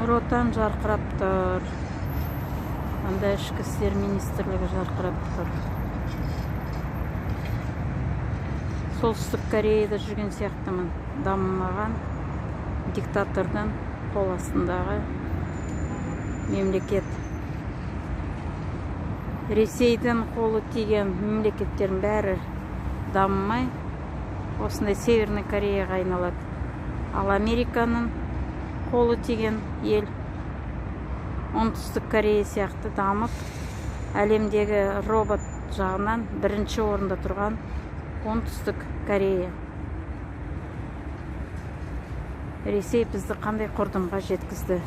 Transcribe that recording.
Нұр Отан жарқырап тұр. Анда ішкі істер министрлігі жарқырап тұр. Солтүстік Кореяда жүрген сияқтымын. Дамымаған диктатордың қол астындағы мемлекет. Ресейдің қолы тиген мемлекеттердің бәрі дамымай, осындай Северный Кореяға айналады. Ал Американың қолы тиген ел Оңтүстік Корея сияқты дамып, әлемдегі робот жағынан бірінші орында тұрған Оңтүстік Корея. Ресей бізді қандай құрдымға жеткізді?